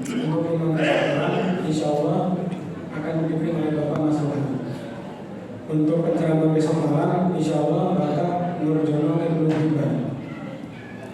Untuk imam besok insya Allah akan dipimpin oleh Bapak Mas Rohan. Untuk penceramah besok malam insya Allah Bapak Nurjono Ibnu Hibban.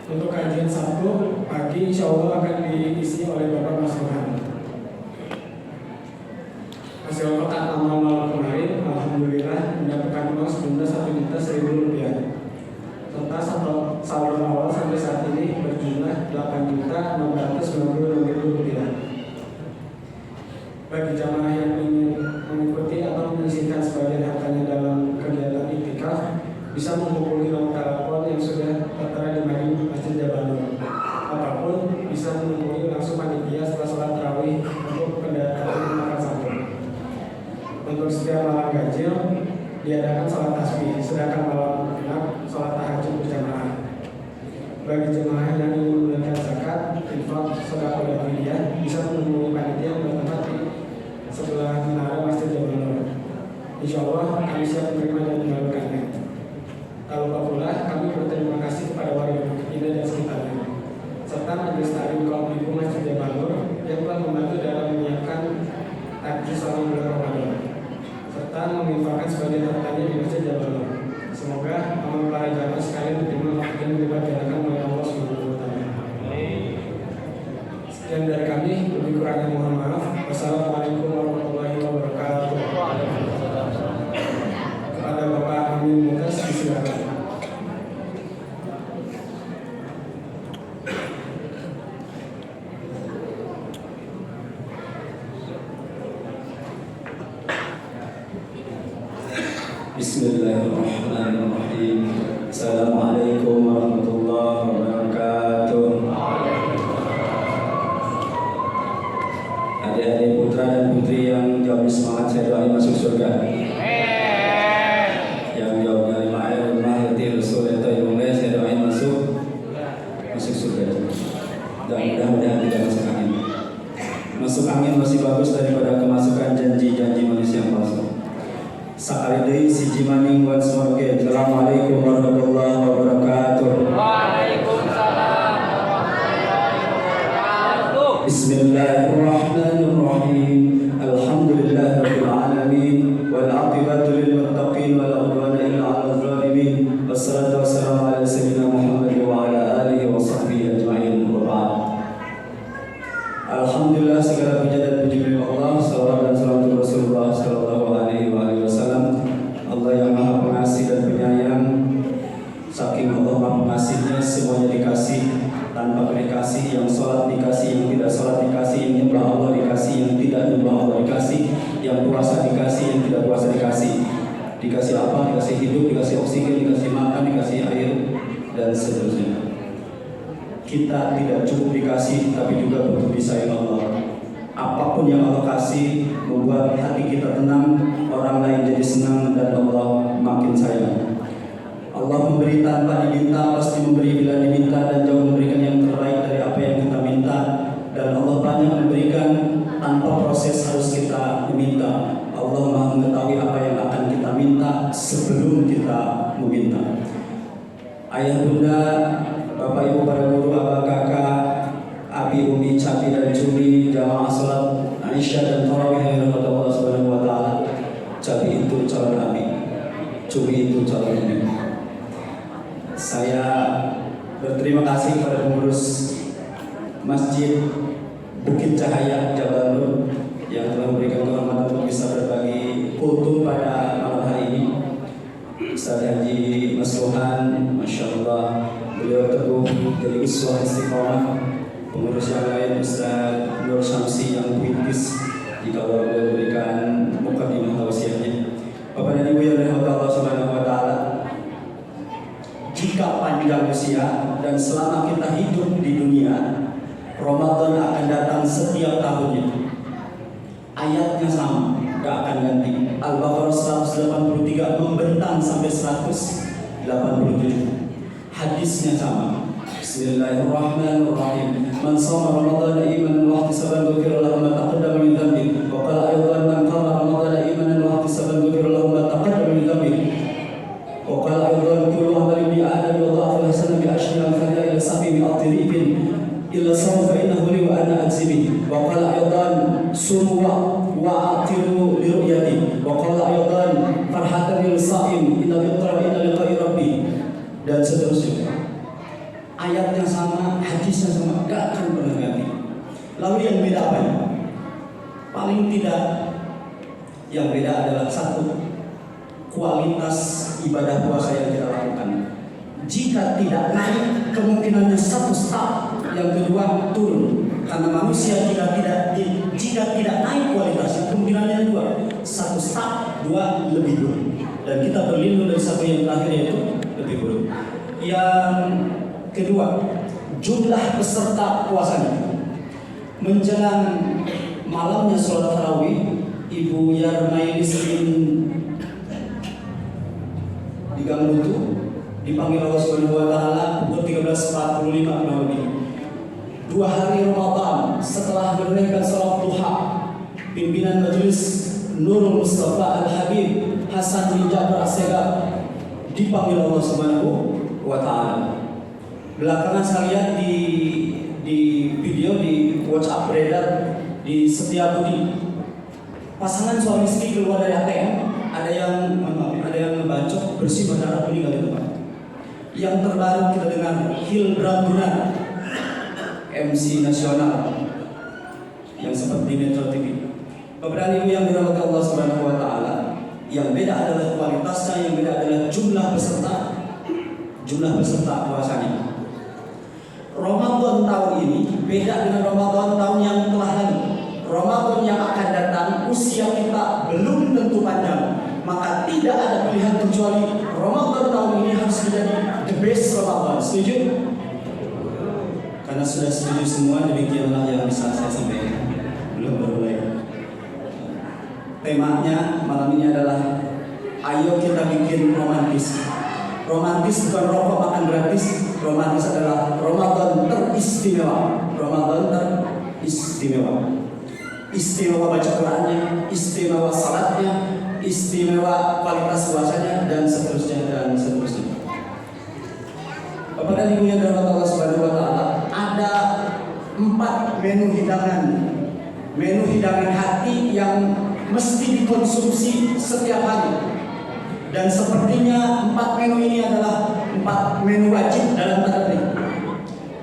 Untuk kajian Sabtu pagi insya Allah akan diisi oleh Bapak Mas Rohan. Hasil kotak amal malam kemarin alhamdulillah mendapatkan uang sebesar 1.100.000 rupiah. Serta saldo awal sampai saat ini berjumlah 8.690.000 rupiah. Bagi jamaah yang ingin mengikuti atau menyisihkan sebagian hartanya dalam kegiatan iktikaf, bisa menghubungi nomor telepon yang sudah tertera di Mading Masjid Jabal Nur. Apapun bisa menghubungi langsung panitia setelah sholat tarawih untuk kedatangan makan sahur. Untuk setiap malam ganjil diadakan sholat tasbih, sedangkan malam genap sholat tahajud berjamaah. Bagi jemaah yang ingin menunaikan zakat, infak, sedekah dan hadiah bisa menghubungi panitia yang bertempat di sebelah menara Masjid Jabal Nur. Insya Allah kami siap menerima dan menyalurkannya. Tak lupa pula kami berterima kasih kepada warga Bukit Indah dan sekitarnya, serta Majelis Taklim Kaum Ibu Masjid Jabal Nur yang telah membantu dalam menyiapkan takjil selama bulan Ramadan, serta menginfakkan sebagian hartanya di Masjid Jabal Nur. Semoga amal para jamaah sekalian diterima dan diberkahkan oleh Allah Subhanahu wa taala. Sekian dari kami, lebih kurangnya mohon maaf. Wassalamualaikum warahmatullahi wabarakatuh. Kepada Bapak Amin Mumtaz disilakan. Bismillahirrahmanirrahim. Assalamualaikum warahmatullahi wabarakatuh. Adik-adik putra dan putri yang jawab semangat, saya doain masuk surga. Yang jawabnya 5 rumah hati Rasul atau ilmunya, saya doain masuk surga. Dan mudah-mudahan tidak masuk angin. Masuk angin masih bagus daripada kemasukan janji-janji manusia yang palsu. Sakali deui siji maning wan smarge. Assalamualaikum warahmatullahi wabarakatuh. Waalaikumsalam warahmatullahi wabarakatuh. Bismillahirrahmanirrahim. Alhamdulillahirabbil alamin wal 'aqibatu lil muttaqin wala 'udwana illa 'alal zalimin. Wassalatu wassalamu ala sayyidina Muhammad wa ala alihi wa sahbihi ajma'in. Wa ba'd. Alhamdulillah, segala puja dan puji milik Allah. Salawat dan salam untuk Rasulullah sallallahu alaihi wasallam. Allah yang Maha Pengasih dan Penyayang. Saking Allah Maha Pengasihnya, semuanya dikasih tanpa dikasih. Yang sholat dikasih, yang tidak sholat dikasih. Yang nyembah Allah dikasih, yang tidak nyembah Allah dikasih. Yang puasa dikasih, yang tidak puasa dikasih. Dikasih apa? Dikasih hidup, dikasih oksigen, dikasih makan, dikasih air, dan seterusnya. Kita tidak cukup dikasih, tapi juga butuh disayang Allah. Apapun yang Allah kasih membuat hati kita tenang, orang lain jadi senang, dan Allah makin sayang. Allah memberi tanpa diminta, pasti memberi bila diminta, dan jauh memberikan yang terbaik dari apa yang kita minta. Dan Allah banyak memberikan tanpa proses harus kita meminta. Allah Maha mengetahui apa yang akan kita minta sebelum kita meminta. Ayah bunda, Bapak Ibu para guru, abah kakak, abi umi, capi dan cumi, jamaah salat Aisyah dan tarawih yang dirahmati Allah Subhanahu wa taala. Capi itu calon abi, cumi itu calon umi. Saya berterima kasih kepada pengurus Masjid Bukit Cahaya Jabal Nur yang telah memberikan kehormatan untuk bisa berbagi kultum pada malam hari ini. Ustaz Haji Mas Rohan, Masya Allah, beliau teguh jadi uswah istiqomah. Pengurus yang lain Ustaz Nur Syamsi yang puitis, jika beliau berikan mukadimah tausiahnya. Bapak dan Ibu yang dirahmati Allah Subhanahu wa taala, jika panjang usia dan selama kita hidup di dunia, Ramadan akan datang setiap tahunnya. Ayatnya sama, gak akan ganti. Al-Baqarah 183 membentang sampai 187. Hadisnya sama. Bismillahirrahmanirrahim. Man shoma Ramadan imanan wa ihtisaban ghufira lahu ma taqaddama min dhanbi. Wa qala aydan man qama Ramadan imanan wa ihtisaban ghufira lahu ma taqaddama min dhanbi. Wa qala aydan kullu amali bi adam yudha'afu al-hasanati bi ashri amthaliha ila 700 illa sawfa inna nahuli wa ana ajzibi. Wa qala aydan sumu wa atiru li ru'yati. Wa qala aydan farhatan lil sha'im inna liqra inna liqa'i rabbi. Dan seterusnya. Ayatnya sama, hadisnya sama, gak akan pernah ganti. Lalu yang beda apa ya? Paling tidak yang beda adalah satu, kualitas ibadah puasa yang kita lakukan. Jika tidak naik, kemungkinannya satu step, yang kedua turun. Karena manusia jika tidak naik kualitasnya, kemungkinannya dua, satu step, dua lebih buruk. Dan kita berlindung dari satu yang terakhir yaitu lebih buruk. Yang kedua, jumlah peserta puasanya. Menjelang malamnya sholat tarawih, Ibu Yarmailis di Gang Buntu dipanggil Allah Subhanahu wa taala pukul 13.45 kurang lebih. 2 hari Ramadan setelah menunaikan salat duha, pimpinan majelis Nurul Mustafa Al-Habib Hasan bin Ja'far As-Segaf dipanggil Allah Subhanahu wa taala. Belakangan saya lihat di video di WhatsApp beredar di Setiabudi, pasangan suami istri keluar dari ATM, ada yang ngebacok bersih berdarah meninggal di tempat. Yang terbaru kita dengar Hilbra Gunar, MC nasional yang sempat di Metro TV. Bapak Ibu yang dirahmati Allah Subhanahu wa taala, yang beda adalah kualitasnya, yang beda adalah jumlah peserta puasanya. Ramadan tahun ini beda dengan Ramadan tahun yang telah lalu. Ramadan yang akan datang, usia kita belum tentu panjang, maka tidak ada pilihan kecuali Ramadan tahun ini harus menjadi the best Ramadan. Setuju? Karena sudah setuju semua, demikianlah yang bisa saya sampaikan. Belum mulai. Temanya malam ini adalah ayo kita bikin romantis. Romantis bukan rokok makan gratis. Romantis adalah Ramadan teristimewa. Ramadan teristimewa. Istimewa baca Qurannya, istimewa salatnya, istimewa kualitas puasanya, dan seterusnya dan seterusnya. Bapak dan Ibu yang dirahmati Allah Subhanahu wa taala, ada 4 menu hidangan hati yang mesti dikonsumsi setiap hari. Dan sepertinya 4 menu ini adalah 4 menu wajib dalam tanda petik.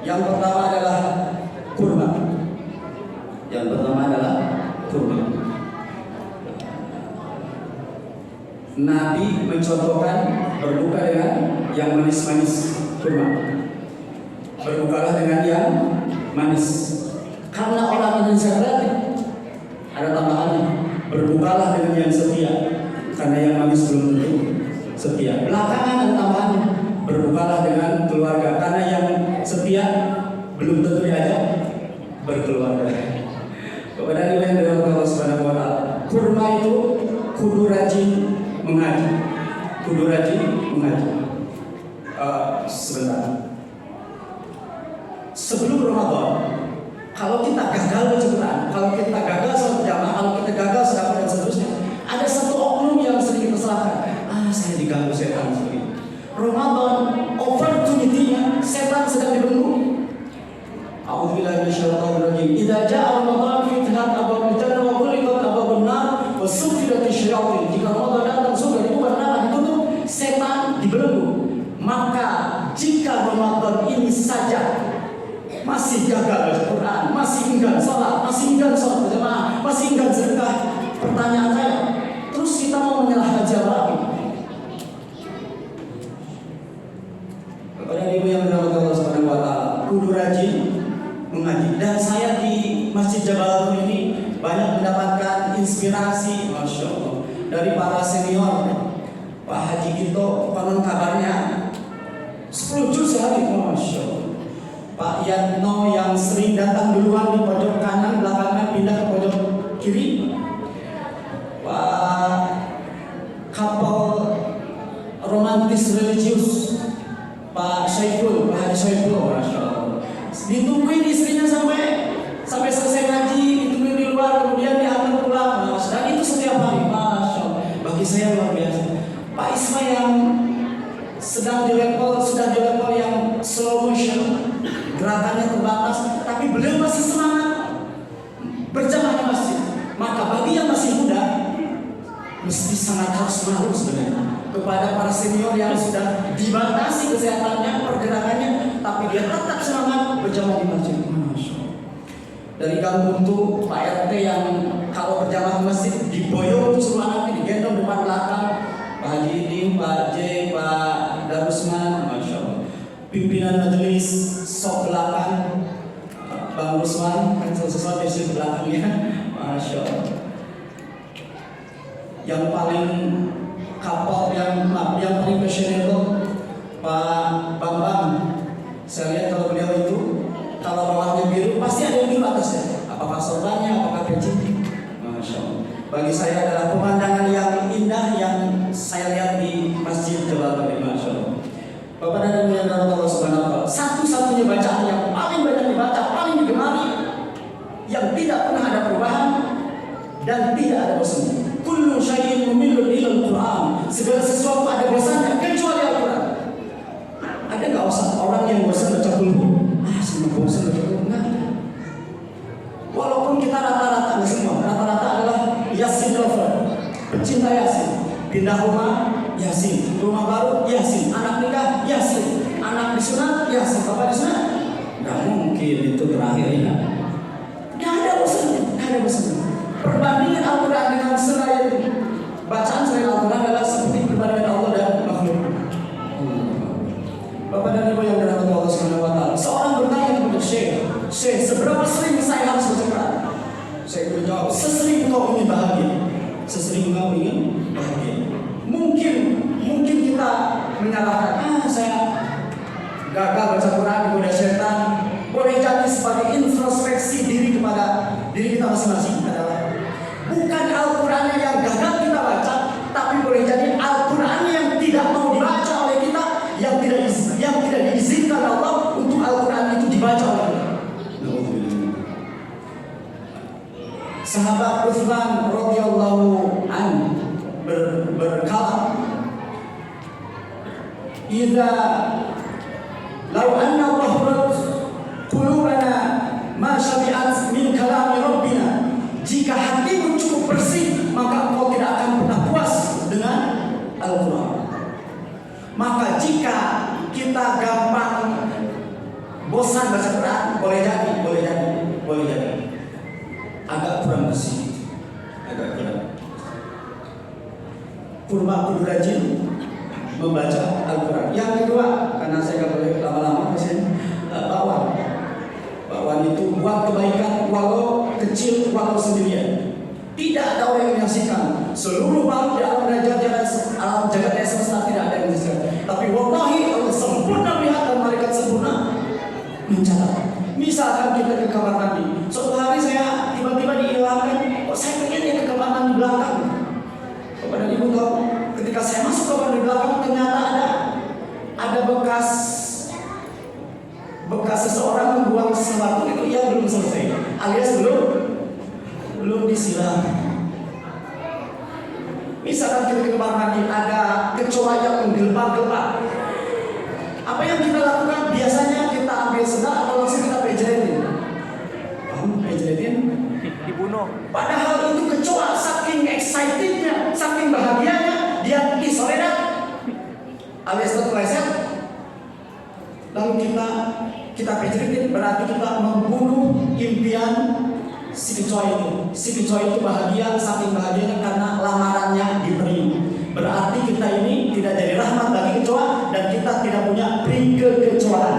Yang pertama adalah kurma. Nabi mencontohkan berbuka dengan yang manis-manis, kurma. Berbukalah dengan yang manis. Karena orang Indonesia kreatif, ada tambahannya. Berbukalah dengan yang setia. Karena yang manis belum tentu setia. Belakangan ada tambahannya. Berbukalah dengan keluarga. Karena yang setia belum tentu diajak berkeluarga. Kepada Ibu yang dirahmati Allah Subhanahu wa taala, kurma itu kudu rajin mengaji. Sebentar. Sebelum Ramadan, kalau kita gagal baca Quran, kalau kita gagal salat jamaah, kalau kita gagal sedekah dan seterusnya, ada satu oknum yang sering kita salahkan. Saya diganggu setan seperti. Ramadan opportunity-nya setan sedang dibelenggu. A'udzubillahi minasyaitonir rajim. Idza jaa Ramadan fitnat abwabul jannah wa ghuliqat abwabun nar wa suffidatisy syayatin. Jika Ramadan datang surga dibuka, neraka ditutup, setan dibelenggu. Maka jika Ramadan ini saja masih gagal baca Quran, masih enggan salat, masih enggan salat berjamaah, masih enggan sedekah, pertanyaan saya, terus kita mau menyalahkan siapa lagi? Kepada Ibu yang dirahmati Allah Subhanahu wa taala, kudu rajin mengaji. Dan saya di Masjid Jabal ini banyak mendapatkan inspirasi, masya Allah, dari para senior. Pak Haji Gito, konon kabarnya 10 juz sehari, masya Allah. Pak Yatno yang sering datang duluan di pojok kanan, belakangan pindah ke pojok kiri. Pak kapal romantis religius, Pak Syaiful, Pak Haji Syaiful, masya Allah. Ditungguin istrinya sampai selesai ngaji, ditungguin di luar, kemudian diantar pulang, mas. Dan itu setiap hari, masya Allah. Bagi saya luar biasa. Pak Isma yang sudah di level yang slow motion, gerakannya terbatas, tapi beliau masih mesti sangat harus malu sebenarnya kepada para senior yang sudah dibatasi kesehatannya, pergerakannya, tapi dia tetap semangat berjamaah di masjid. Masya Allah. Dari kampung tuh Pak RT yang kalau berjamaah di masjid diboyong seluruh anaknya, digendong depan belakang, Pak Haji Iding, Pak J, Pak Darusman, Masya Allah. Pimpinan majelis sok belakang, Bang Rusman kan sesuatu di sisi belakangnya, Masya Allah. Yang paling kapal yang paling passionate itu Pak Bambang. Saya lihat kalau beliau itu kalau bawahnya biru pasti ada yang biru atasnya. Apakah sorbannya, apakah peci? Masya Allah. Bagi saya adalah pemandangan yang indah yang saya lihat di Masjid Jabal Bali. Masya Allah. Bapak dan Ibu yang dirahmati Allah Subhanahu wa taala, satu-satunya bacaan yang paling banyak dibaca, paling digemari, yang tidak pernah ada perubahan dan tidak ada bosan. Kullu syai'in mumillun illa al-Qur'an. Segala sesuatu ada bosannya kecuali Al-Qur'an. Ada enggak orang yang bosan baca Qul? Semua bosan baca Qul. Enggak. Walaupun kita rata-rata, enggak semua, rata-rata adalah Yasin lover, pecinta Yasin. Pindah rumah, Yasin. Rumah baru, Yasin. Anak nikah, Yasin. Anak disunat, Yasin. Bapak disunat? Enggak mungkin itu terakhirnya. Enggak ada bosannya, enggak ada bosannya. Perbandingan Al-Quran dengan selain bacaan selain Al-Quran adalah seperti perbandingan Allah dan makhluk. Bapak dan Ibu yang dirahmati Allah Subhanahu wa taala, seorang bertanya kepada Syekh, seberapa sering saya harus baca Quran? Syekh menjawab, sesering kau ingin bahagia. Sesering kau ingin bahagia. Mungkin kita menyalahkan, saya gagal baca Quran, digoda setan. Boleh jadi sebagai introspeksi diri kepada diri kita masing-masing adalah bukan Al-Quran yang gagal kita baca, tapi boleh jadi Al-Quran yang tidak mau dibaca oleh kita, yang tidak diizinkan Allah untuk Al-Quran itu dibaca oleh kita. Sahabat Utsman radhiyallahu anhu berkata, "Idza law anna Allah qulubana ma syabi'at min kalami rabbina." Jika hatimu cukup bersih, maka engkau tidak akan pernah puas dengan Al-Quran. Maka jika kita gampang bosan baca Quran, boleh jadi agak kurang bersih, agak kurang. Kurma kudu rajin membaca Al-Quran. Yang kedua, karena saya nggak boleh lama-lama kesini, bakwan itu buat kebaikan walau kecil, walau sendirian. Tidak ada orang yang menyaksikan. Seluruh makhluk di alam jagat raya semesta tidak ada yang menyaksikan. Tapi wallahi Allah sempurna melihat dan malaikat sempurna mencatat. Misalkan kita ke kamar mandi, suatu hari saya tiba-tiba dihilangkan, kok saya pengen ke kamar mandi belakang. Kepada ibu tahu, ketika saya masuk kamar mandi belakang ternyata ada bekas seseorang membuang sesuatu itu yang belum selesai, alias belum disiram. Misalkan kita ke kamar mandi ada kecoa yang menggelap-gelap, apa yang kita lakukan? Biasanya kita ambil sendal atau langsung kita pejeletin. Pejeletin? Dibunuh. Padahal itu kecoa saking excitednya, saking bahagianya, dia disoledat alias terpeleset. Lalu kita pejeletin, berarti kita membunuh impian si kecoa itu. Si kecoa itu bahagia, saking bahagianya karena lamarannya diterima. Berarti kita ini tidak jadi rahmat bagi kecoa dan kita tidak punya peri kekecoaan.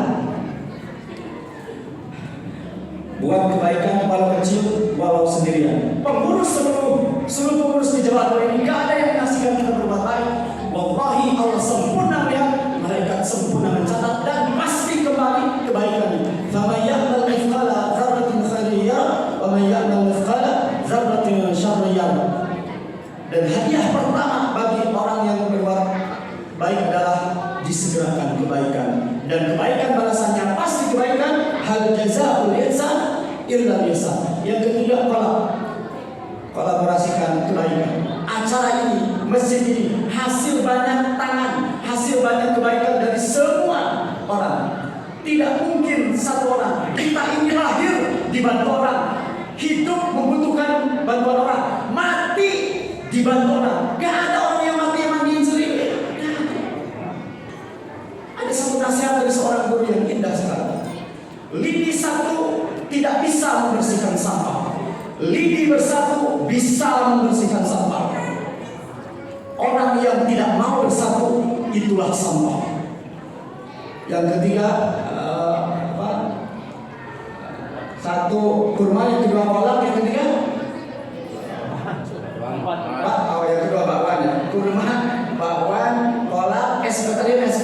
Buat kebaikan walau kecil, walau sendirian. Pengurus seluruh pengurus di Jawa Barat ini nggak ada yang menyaksikan kita berbuat baik. Wallahi Allah sempurna melihat, malaikat sempurna mencatat dan pasti kembali kebaikannya. Faman ya'mal mithqala dzarratin khairan yarah wa man ya'mal mithqala dzarratin syarran yarah. Dan hadiah pertama bagi orang yang berbuat baik adalah disegerakan kebaikan, dan kebaikan balasannya pasti kebaikan. Hal jazaa'ul ihsan illa ihsan. Yang ketiga, kolaborasikan kebaikan. Acara ini, masjid ini hasil banyak tangan, hasil banyak kebaikan dari semua orang. Tidak mungkin satu orang. Kita ini lahir dibantu orang, hidup membutuhkan bantuan orang, mati dibantu orang. Gak ada orang yang mandiin sendiri. Ada satu nasihat dari seorang guru yang indah sekali. Lidi satu tidak bisa membersihkan sampah. Lidi bersatu bisa membersihkan sampah. Orang yang tidak mau bersatu itulah sampah. Yang ketiga, satu kurma, yang kedua kolak, yang ketiga yang kedua bakwan ya. Kurma, bakwan, kolak, es bateri, es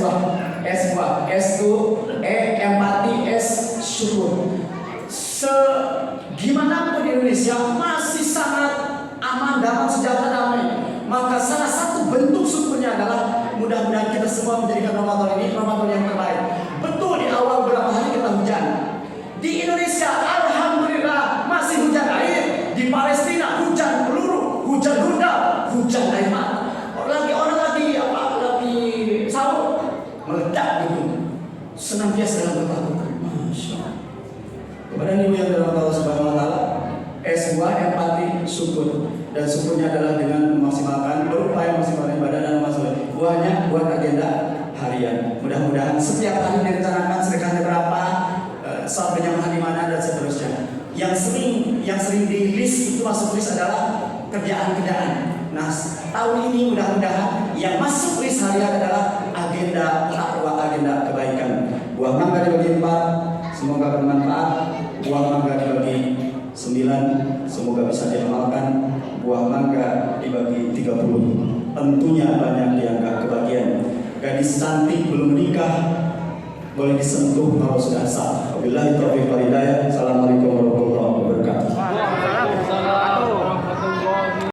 buah, es tuh, empati, es syukur. Segimanapun di Indonesia masih sangat aman, damai, sejahtera, damai. Maka salah satu bentuk syukurnya adalah mudah-mudahan kita semua menjadikan Ramadan ini Ramadan yang terbaik. Betul di awal beberapa hari kita hujan. Di Indonesia alhamdulillah masih hujan air. Di Palestina hujan peluru, hujan rudal, hujan air mata. Orang lagi sahur meledak gitu. Senantiasa dalam berlaku. Masya Allah. Kepada ibu yang dalam Allah Subhanahu Wa Taala, es buah, empati, syukur. Dan syukurnya adalah dengan memaksimalkan, berupaya memaksimalkan ibadah dan memaksimalkan buahnya buat agenda harian. Mudah-mudahan setiap hari direncanakan sedekahnya berapa, saat penyamahan di mana dan seterusnya. Yang sering di list itu masuk list adalah kerjaan-kerjaan. Nah, tahun ini mudah-mudahan yang masuk list harian adalah agenda takwa, agenda kebaikan. Buah mangga dibagi 4, semoga bermanfaat. Buah mangga dibagi 9, semoga bisa diamalkan. Buah mangga dibagi 30, tentunya banyak yang gak kebagian. Gadis cantik belum menikah boleh disentuh kalau sudah sah. Wabillahi taufiq wal hidayah. Assalamualaikum warahmatullahi wabarakatuh.